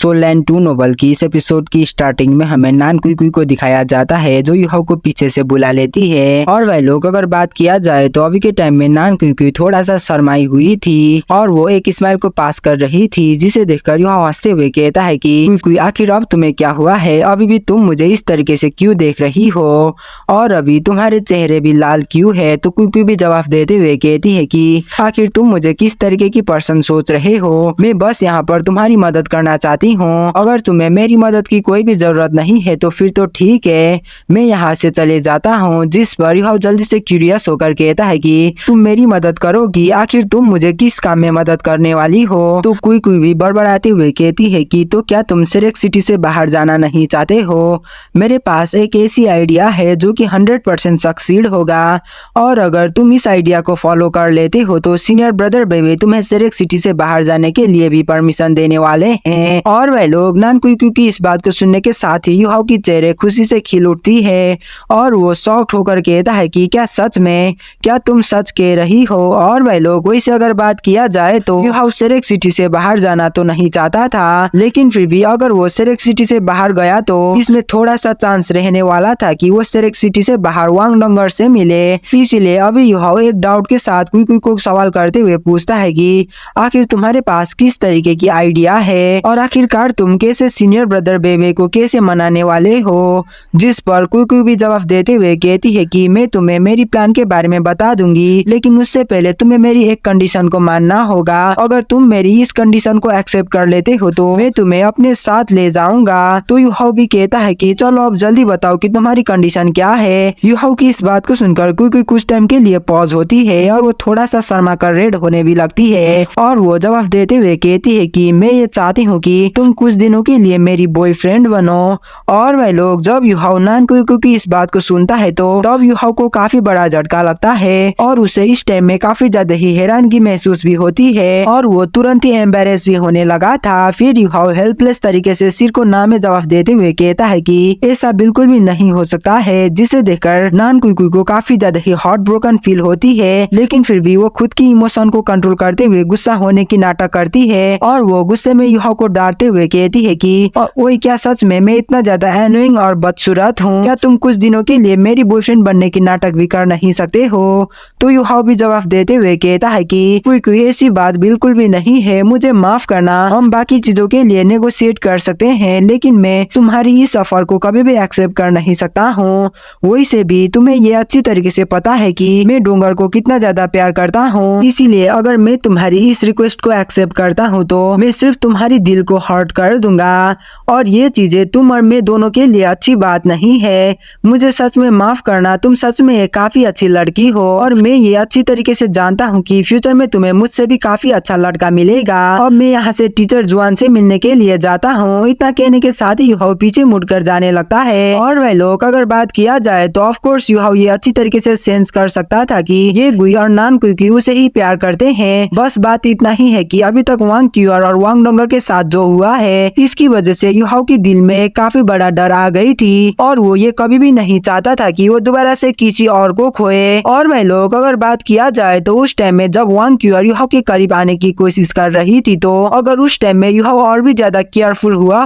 Soul land 2 novel की इस episode की स्टार्टिंग में हमें नान कुई को दिखाया जाता है जो युहाओ को पीछे से बुला लेती है। और वह लोग अगर बात किया जाए तो अभी के टाइम में नान कुई थोड़ा सा शर्माई हुई थी और वो एक स्माइल को पास कर रही थी, जिसे देखकर युहाओ हंसते हुए कहता है कि कुई आखिर अब तुम्हें क्या हुआ है, अभी भी तुम मुझे इस तरीके से क्यों देख रही हो और अभी तुम्हारे चेहरे भी लाल क्यों है। तो कुई भी जवाब देते हुए कहती है कि आखिर तुम मुझे किस तरीके की पर्सन सोच रहे हो, मैं बस यहाँ पर तुम्हारी मदद करना चाहती हूँ, अगर तुम्हें मेरी मदद की कोई भी जरूरत नहीं है तो फिर तो ठीक है, मैं यहाँ से चले जाता हूँ। जिस पर युहाओ जल्दी से क्यूरियस होकर कहता है कि तुम मेरी मदद करोगी, आखिर तुम मुझे किस काम में मदद करने वाली हो। तो कुई भी बड़बड़ाते हुए कहती है कि तो क्या तुम सिरेक सिटी से बाहर जाना नहीं चाहते हो, मेरे पास एक ऐसी आइडिया है जो कि 100% सक्सीड होगा और अगर तुम इस आइडिया को फॉलो कर लेते हो तो सीनियर ब्रदर बेबी तुम्हें सिरेक सिटी से बाहर जाने के लिए भी परमिशन देने वाले हैं। और वह लोग नान कुई की इस बात को सुनने के साथ ही युहाओ की चेहरे खुशी से खिल उठती है और वो शॉक्ड होकर कहता है कि क्या सच में, क्या तुम सच कह रही हो। और वह लोग वैसे अगर बात किया जाए तो युहाओ सिरेक सिटी से बाहर जाना तो नहीं चाहता था, लेकिन फिर भी अगर वो सिरेक सिटी से बाहर गया तो इसमें थोड़ा सा चांस रहने वाला था कि वो सिरेक सिटी से बाहर वांग डोंगर से मिले। इसीलिए अभी युहाओ एक डाउट के साथ कुई को सवाल करते हुए पूछता है कि आखिर तुम्हारे पास किस तरीके की आइडिया है और आखिरकार तुम कैसे सीनियर ब्रदर बेबे को कैसे मनाने वाले हो। जिस पर कुई भी जवाब देते हुए कहती है कि मैं तुम्हें मेरी प्लान के बारे में बता दूंगी, लेकिन उससे पहले तुम्हें मेरी एक कंडीशन को मानना होगा, अगर तुम मेरी इस कंडीशन को एक्सेप्ट कर लेते हो तो मैं तुम्हें अपने साथ ले जाऊंगा। तो युहाओ भी कहता है कि चलो अब जल्दी बताओ कि तुम्हारी कंडीशन क्या है। युहाओ की इस बात को सुनकर कुई कुछ टाइम के लिए पॉज होती है और वो थोड़ा सा शर्मा कर रेड होने भी लगती है और वो जवाब देते हुए कहती है कि मैं ये चाहती हूँ कि तुम कुछ दिनों के लिए मेरी बॉयफ्रेंड बनो। और वह लोग जब युहाओ नान कुई की इस बात को सुनता है तो तब युहाओ को काफी बड़ा झटका लगता है और उसे इस टाइम में काफी ज्यादा ही हैरानगी महसूस भी होती है और वो तुरंत ही एम्बेरेस भी होने लगा था। फिर युहाओ हेल्पलेस तरीके से सिर को ना में जवाब देते हुए कहता है कि ऐसा बिल्कुल भी नहीं हो सकता है, जिसे देखकर नान कुई को काफी ज्यादा ही हार्ट ब्रोकन फील होती है, लेकिन फिर भी वो खुद की इमोशन को कंट्रोल करते हुए गुस्सा होने की नाटक करती है और वो गुस्से में युहाओ को डांटते हुए कहती है कि ओए क्या सच में मैं इतना ज्यादा एनोइंग और बदसूरत हूँ, क्या तुम कुछ दिनों के लिए मेरी बॉयफ्रेंड बनने की नाटक भी कर नहीं सकते हो। तो युहाओ भी जवाब देते हुए कहता है कि कोई ऐसी बात बिल्कुल भी नहीं है, मुझे माफ करना, हम बाकी चीजों के लिए नेगोशिएट कर सकते हैं, लेकिन मैं तुम्हारी इस ऑफर को कभी भी एक्सेप्ट कर नहीं सकता हूँ। वैसे भी तुम्हें ये अच्छी तरीके से पता है कि मैं डोंगर को कितना ज्यादा प्यार करता हूँ, इसीलिए अगर मैं तुम्हारी इस रिक्वेस्ट को एक्सेप्ट करता हूँ तो मैं सिर्फ तुम्हारी दिल को हर्ट कर दूंगा और ये चीजें तुम और मैं दोनों के लिए अच्छी बात नहीं है। मुझे सच में माफ करना, तुम सच में एक काफी अच्छी लड़की हो और मैं ये अच्छी तरीके से जानता हूँ कि फ्यूचर में तुम्हें मुझसे भी काफी अच्छा लड़का मिलेगा। अब मैं यहाँ से टीचर जुआन से मिलने के लिए जाता हूँ। इतना कहने के साथ ही युहाओ पीछे मुड़कर जाने लगता है और वह लोग अगर बात किया जाए तो ऑफ कोर्स युहाओ ये अच्छी तरीके से सेंस कर सकता था कि ये गुई और नान कुई उसे ही प्यार करते हैं। बस बात इतना ही है कि अभी तक वांग क्यूअर और वांग डोंगर के साथ जो हुआ है इसकी वजह से युहाओ के दिल में एक काफी बड़ा डर आ गई थी और वो ये कभी भी नहीं चाहता था कि वो दोबारा से किसी और को खोए। और वह लोग अगर बात किया जाए तो उस टाइम में जब वांग क्यूअर युहाओ के करीब आने की कोशिश कर रही थी तो अगर उस टाइम में युहाओ और भी ज्यादा केयरफुल हुआ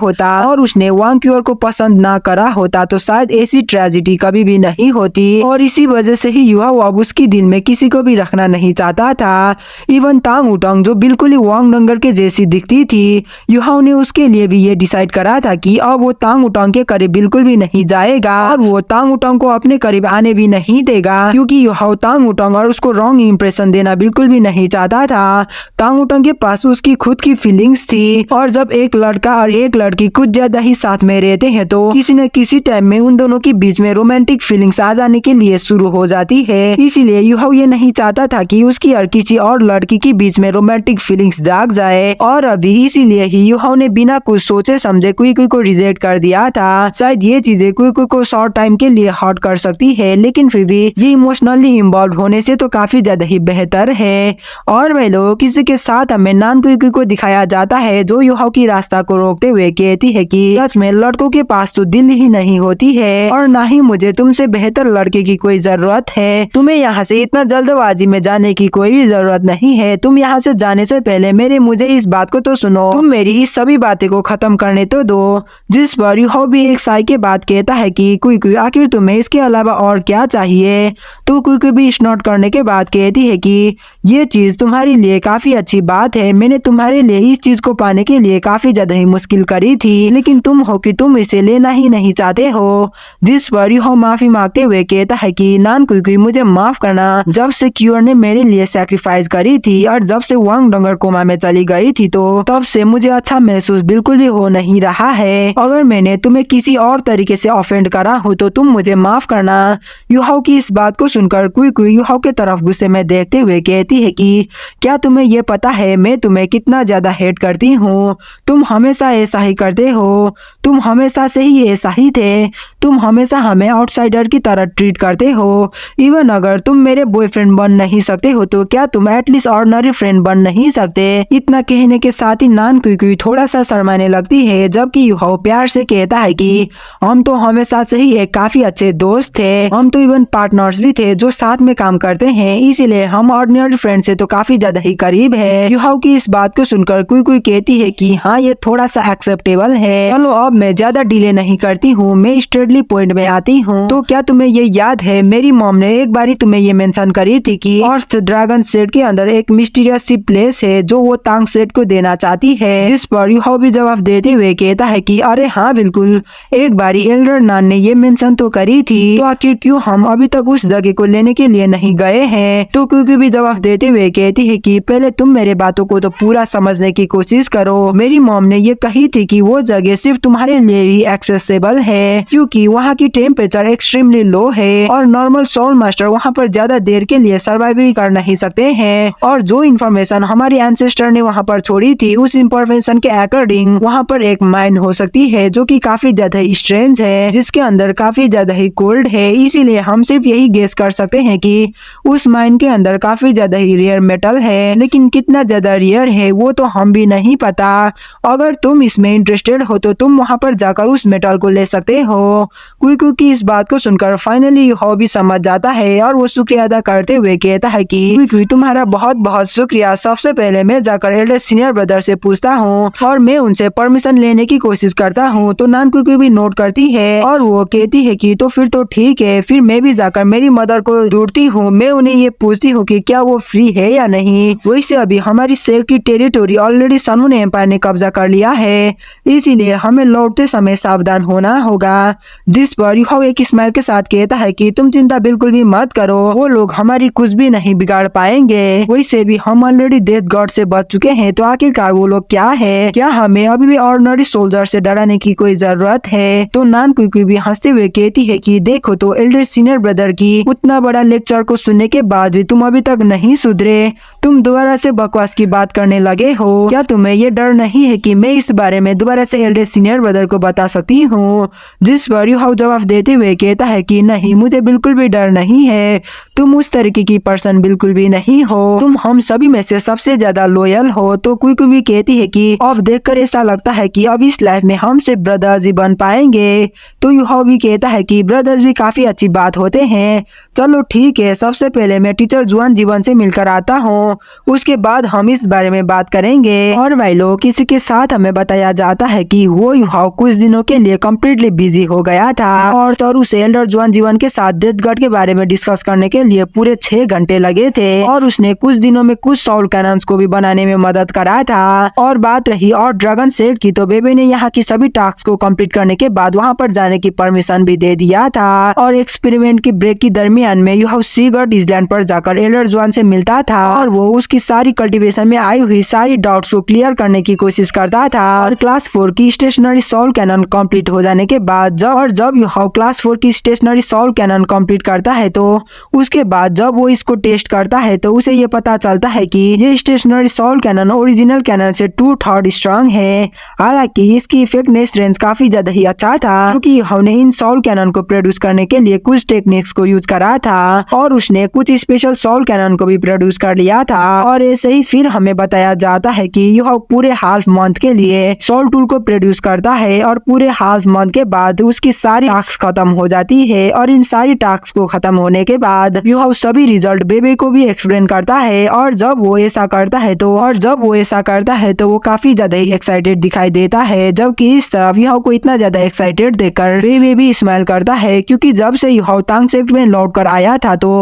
होता और उसने वांग क्यूअर को पसंद ना करा होता तो शायद ऐसी ट्रेजेडी कभी भी नहीं होती और इसी वजह से ही युहाओ अब उसकी दिल में किसी को भी रखना नहीं चाहता था। इवन तांग उटंग जो बिल्कुल ही वांग डोंगर के जैसी दिखती थी, युहाओ ने उसके लिए भी ये डिसाइड करा था कि अब वो तांग उटंग के करीब बिल्कुल भी नहीं जाएगा और वो तांग उटंग को अपने करीब आने भी नहीं देगा, क्योंकि युहाओ तांग उटंग और उसको रॉन्ग इंप्रेशन देना बिल्कुल भी नहीं चाहता था। तांग उटंग के पास उसकी खुद की फीलिंग्स थी और जब एक लड़का और एक लड़की कुछ ज्यादा ही साथ में रहते हैं तो किसी न किसी टाइम में उन दोनों के बीच में रोमांटिक फीलिंग्स आ जाने के लिए शुरू हो जाती है। इसीलिए युहाओ ये नहीं चाहता था कि उसकी और किसी और लड़की के बीच में रोमांटिक फीलिंग्स जाग जाए और अभी इसीलिए ही युहाओ ने बिना कुछ सोचे समझे कुई को रिजेक्ट कर दिया था। शायद ये चीजें कुई को शॉर्ट टाइम के लिए हर्ट कर सकती है, लेकिन फिर भी ये इमोशनली इन्वॉल्व होने से तो काफी ज्यादा ही बेहतर है। और वह लोग किसी के साथ हमें नान कुई को दिखाया जाता है जो युहाओ की रास्ता को रोकते हुए कहती है कि सच में लड़कों के पास तो दिल ही नहीं होती है और ना ही मुझे तुमसे बेहतर लड़के की कोई जरूरत है। तुम्हें यहाँ से इतना जल्दबाजी में जाने की कोई भी जरूरत नहीं है। तुम यहाँ से जाने से पहले मुझे इस बात को तो सुनो। तुम मेरी इस सभी बातें को खत्म करने तो दो। जिस पर युहाओ भी एक साई के बाद कहता है कि कुई आखिर तुम्हें इसके अलावा और क्या चाहिए। तो कुई भी स्नॉट करने के बाद कहती है कि ये चीज तुम्हारे लिए काफी अच्छी बात है। मैंने तुम्हारे लिए इस चीज को पाने के लिए काफी ज्यादा ही मुश्किल करी थी, लेकिन तुम हो कि तुम इसे लेना ही नहीं चाहते हो। जिस पर युहाओ माफी मांगते हुए कहता है कि नान कुई मुझे माफ करना। जब से क्यूर ने मेरे लिए सैक्रिफाइस करी थी और जब से वांग डंगर कोमा में चली गई थी तो तब से मुझे अच्छा महसूस बिल्कुल भी हो नहीं रहा है। अगर मैंने तुम्हें किसी और तरीके से ऑफेंड करा हो तो तुम मुझे माफ करना। युहाओ की इस बात को सुनकर कुई युहाओ के तरफ गुस्से में देखते हुए कहती है कि क्या तुम्हें ये पता है मैं तुम्हें कितना ज्यादा हेट करती हूँ। तुम हमेशा ऐसा ही करते हो। तुम हमेशा से ही ऐसा ही थे। तुम हमेशा हमें आउटसाइडर की तरह ट्रीट करते हो। इवन अगर तुम मेरे बॉयफ्रेंड बन नहीं सकते हो तो क्या तुम एटलीस्ट ऑर्डिनरी फ्रेंड बन नहीं सकते। इतना कहने के साथ ही नान कुई थोड़ा सा शर्माने लगती है, जबकि युहाओ प्यार से कहता है कि हम तो हमेशा से ही एक काफी अच्छे दोस्त थे। हम तो इवन पार्टनर्स भी थे जो साथ में काम करते हैं, इसीलिए हम ऑर्डिनरी फ्रेंड से तो काफी ज्यादा ही करीब है। युहाओ की इस बात को सुनकर कुई कहती है कि हाँ ये थोड़ा सा एक्सेप्टेबल है। चलो अब मैं ज्यादा डिले नहीं करती हूँ, मैं स्ट्रेटली पॉइंट में आती हूँ। तो क्या तुम्हें ये याद है मेरी मॉम ने एक बारी तुम्हें ये मेंशन करी थी कि अर्थ ड्रैगन सेट के अंदर एक मिस्टीरियस सी प्लेस है जो वो तांग सेट को देना चाहती है। जिस पर युहाओ भी जवाब देते हुए कहता है कि अरे हाँ बिल्कुल, एक बारी एल्डर नान ने ये मेंशन तो करी थी, तो आखिर क्यों हम अभी तक उस जगह को लेने के लिए नहीं गए हैं। तो क्योंकि भी जवाब देते हुए कहती है कि पहले तुम मेरे बातों को तो पूरा समझने की कोशिश करो। मेरी मॉम ने ये कही थी कि वो जगह सिर्फ तुम्हारे लिए ही एक्सेसिबल है क्योंकि वहाँ की टेम्परेचर एक्सट्रीमली लो है और नॉर्मल सोल मास्टर वहाँ पर ज्यादा देर के लिए सर्वाइव भी कर नहीं सकते हैं। और जो इन्फॉर्मेशन हमारी एंसेस्टर ने वहाँ पर छोड़ी थी उस इन्फॉर्मेशन के अकॉर्डिंग वहाँ पर एक माइन हो सकती है जो कि काफी ज्यादा स्ट्रेंज है, जिसके अंदर काफी ज्यादा ही कोल्ड है। इसीलिए हम सिर्फ यही गेस कर सकते हैं कि उस माइन के अंदर काफी ज्यादा ही रेयर मेटल है, लेकिन कितना ज्यादा रेयर है वो तो हम भी नहीं पता। अगर तुम इसमें इंटरेस्टेड हो तो तुम वहाँ पर जाकर उस मेटल को ले सकते हो। कुई की इस बात को सुनकर फाइनली युहाओ भी समझ जाता है और वो शुक्रिया अदा करते हुए कहता है कि कुई तुम्हारा बहुत बहुत शुक्रिया। सबसे पहले मैं जाकर एल्डर सीनियर ब्रदर से पूछता हूँ और मैं उनसे परमिशन लेने की कोशिश करता हूँ। तो नान कुई भी नोट करती है और वो कहती है कि तो फिर तो ठीक है, फिर मैं भी जाकर मेरी मदर को ढूंढती हूँ। मैं उन्हें ये पूछती हूँ कि क्या वो फ्री है या नहीं। वैसे अभी हमारी शेर की टेरिटोरी ऑलरेडी सनमून एम्पायर ने कब्जा कर लिया है, इसीलिए हमें लौटते समय सावधान होना होगा। जिस पर युहाओ एक स्माइल के साथ कहता है कि तुम चिंता बिल्कुल भी मत करो, वो लोग हमारी कुछ भी नहीं बिगाड़ पाएंगे। वैसे भी हम ऑलरेडी डेथ गॉड से बच चुके हैं, तो आखिरकार वो लोग क्या है। क्या हमें अभी भी ऑर्डिनरी सोल्जर से डराने की कोई जरूरत है। तो नान कुई भी हंसते हुए कहती है कि देखो तो एल्डर सीनियर ब्रदर की उतना बड़ा लेक्चर को सुनने के बाद भी तुम अभी तक नहीं सुधरे। तुम दोबारा से बकवास की बात करने लगे हो। क्या तुम्हें ये डर नहीं है कि मैं इस बारे में दोबारा से एल्डर सीनियर ब्रदर को बता सकती हूँ। जिस पर युहाओ जवाब देते हुए कहता है कि नहीं, मुझे बिल्कुल भी डर नहीं है। तुम उस तरीके की पर्सन बिल्कुल भी नहीं हो। तुम हम सभी में से सबसे ज्यादा लॉयल हो। तो कुई भी कहती है कि अब देखकर ऐसा लगता है कि अब इस लाइफ में हम सिर्फ ब्रदर्स ही बन पाएंगे। तो युहाओ भी कहता है कि ब्रदर्स भी काफी अच्छी बात होते हैं। चलो ठीक है, सबसे पहले मैं टीचर जुआन जीवन से मिलकर आता हूँ, उसके बाद हम इस बारे में बात करेंगे। और भाई लोग किसी के साथ हमें बताया जाता है कि वो युहाओ कुछ दिनों के लिए कम्प्लीटली बिजी हो गया था और तोरू से एल्डर जुआन जीवन के साथ डेथ गॉड के बारे में डिस्कस करने के लिए पूरे 6 घंटे लगे थे और उसने कुछ दिनों में कुछ सोल कैनन्स को भी बनाने में मदद करा था। और बात रही और ड्रैगन सेट की, तो बेबे ने यहाँ की सभी टास्क को कंप्लीट करने के बाद वहाँ पर जाने की परमिशन भी दे दिया था। और एक्सपेरिमेंट की ब्रेक की दरमियान में युहाओ सी गॉड आइलैंड पर जाकर एल्डर जुआन से मिलता था और वो उसकी सारी कल्टीवेशन में आई हुई सारी डाउट्स को क्लियर करने की कोशिश करता था। और क्लास 4 की स्टेशनरी सोल कैनन कंप्लीट हो जाने के बाद जब यूहाओ क्लास 4 की स्टेशनरी सोल कैनन कंप्लीट करता है तो उसके बाद जब वो इसको टेस्ट करता है तो उसे ये पता चलता है कि ये stationary sole canon original canon से 2/3 स्ट्रांग है। हालांकि इसकी इफेक्टनेस रेंज काफी ज्यादा ही अच्छा था, क्योंकि हमने इन सोल कैनन को प्रोड्यूस करने के लिए कुछ टेक्निक्स को यूज करा था और उसने कुछ स्पेशल सोल कैनन को भी प्रोड्यूस कर लिया था। और ऐसे ही फिर हमें बताया जाता है कि यूहाओ पूरे हाफ मंथ के लिए सोल टूल को प्रोड्यूस करता है और पूरे हाफ मंथ के बाद उसकी सारी टास्क खत्म हो जाती है। और इन सारी टास्क को खत्म होने के बाद यूहाओ सभी रिजल्ट बेबे को भी एक्सप्लेन करता है। और जब वो ऐसा करता है तो वो काफी ज्यादा ही एक्साइटेड दिखाई देता है, जबकि इस तरफ यूहाओ को इतना ज्यादा एक्साइटेड देखकर बेबे भी स्माइल करता है, क्योंकि जब से यूहाओ तांगसेक्ट में लौट कर आया था तो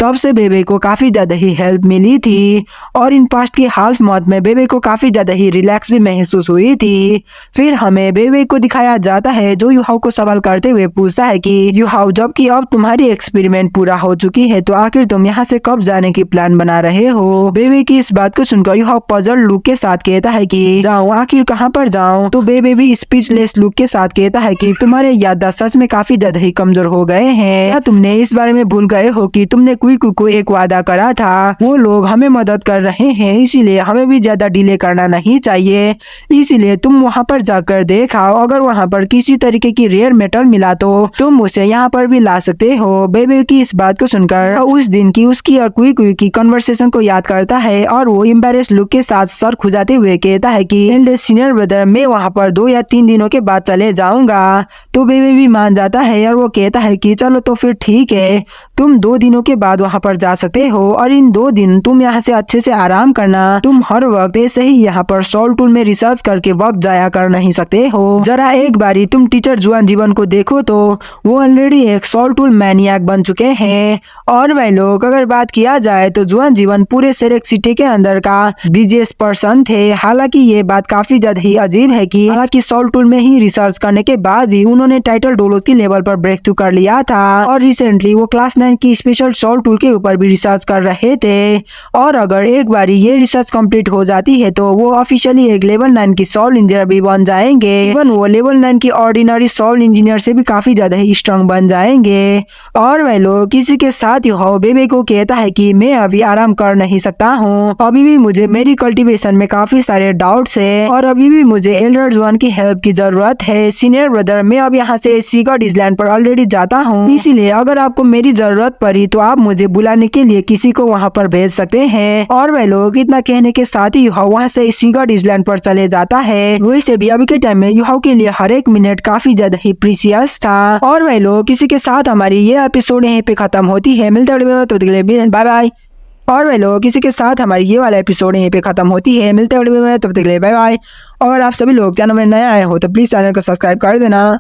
तब से बेबे को काफी ज्यादा ही हेल्प मिली थी। और इन पास्ट के हाफ मंथ में बेबे को काफी ज्यादा ही रिलैक्स भी महसूस हुई थी। फिर हमें बेबे को दिखाया जाता है जो यूहाओ को सवाल करते हुए पूछता है कि यूहाओ, जबकि अब तुम्हारी एक्सपेरिमेंट पूरा हो चुकी है तो आखिर तुम यहाँ से कब जाने की प्लान बना रहे हो। बेबे की इस बात को सुनकर यूहाओ पजल लुक के साथ कहता है कि जाऊँ, आखिर कहाँ पर जाऊँ। तो बेबे भी स्पीचलेस लुक के साथ कहता है कि तुम्हारे याददाश्त सच में काफी ज्यादा ही कमजोर हो गए हैं, या तुमने इस बारे में भूल गए हो कि तुमने कुइकू को एक वादा करा था। वो लोग हमें मदद कर रहे हैं, इसीलिए हमें भी ज्यादा डिले करना नहीं चाहिए। इसीलिए तुम वहाँ पर जाकर देखाओ, अगर वहाँ पर किसी तरीके की रेयर मेटल मिला तो तुम उसे यहाँ पर भी ला सकते हो। बेबे की इस बात को सुनकर उस दिन की उसकी और कुइकू की कन्वर्सेशन को याद करता है और वो एम्बैरेस लुक के साथ सर खुजाते हुए कहता है कि एल्डर सीनियर ब्रदर, मैं वहाँ पर 2 या 3 दिनों के बाद चले जाऊंगा। तो बेबे भी मान जाता है और वो कहता है कि चलो तो फिर ठीक है, तुम 2 दिनों के बाद वहाँ पर जा सकते हो और इन 2 दिन तुम यहाँ से अच्छे से आराम करना। तुम हर वक्त ऐसे ही यहाँ पर सोल टूल में रिसर्च करके वक्त जाया कर नहीं सकते हो। जरा एक बारी तुम टीचर जुआन जीवन को देखो तो वो ऑलरेडी एक सोल टूल मैनियाक बन चुके हैं। और भाई लोग, अगर बात किया जाए तो जुआन जीवन पूरे सेरेक्स सिटी के अंदर का बिजीएस्ट पर्सन थे। हालांकि ये बात काफी ज्यादा ही अजीब है कि हालांकि सोल टूल में ही रिसर्च करने के बाद भी उन्होंने टाइटल डोलो की लेवल पर ब्रेक थ्रू कर लिया था और रिसेंटली वो क्लास 9 की स्पेशल सोल टूल के ऊपर भी रिसर्च कर रहे थे। और अगर एक बारी ये रिसर्च कंप्लीट हो जाती है तो वो ऑफिशियली एक लेवल 9 की सोल इंजीनियर भी बन जाएंगे। इवन वो लेवल 9 की ऑर्डिनरी सोल इंजीनियर से भी काफी ज्यादा ही स्ट्रांग बन जाएंगे। और वह लोग किसी के साथ यूहाओ बेबे को कहता है कि मैं अभी आराम कर नहीं सकता हूँ, अभी भी मुझे मेरी कल्टीवेशन में काफी सारे डाउट्स है और अभी भी मुझे एल्डर जुआन की हेल्प की जरूरत है। सीनियर ब्रदर, मैं अब यहाँ से सीगर्ड आइलैंड पर ऑलरेडी जाता हूँ, इसीलिए अगर आपको मेरी जरूरत पड़ी तो आप मुझे बुलाने के लिए किसी को वहाँ पर भेज सकते हैं। और वह लोग इतना कहने के साथ ही यूहाओ वहाँ से सीगर्ड आइलैंड पर चले जाता है। वैसे भी अभी के टाइम में यूहाओ के लिए हर एक मिनट काफी ज्यादा ही प्रीसियस था। और वह लोग किसी के साथ हमारी ये एपिसोड यहीं पे खत्म होती है। मिलते हैं तो बाय बाय। और वह लोग किसी के साथ हमारी ये वाला एपिसोड यहीं पे खत्म होती है। मिलते हैं तब तक के लिए बाय बाय। अगर आप सभी लोग चैनल में नए आए हो तो प्लीज चैनल को सब्सक्राइब कर देना।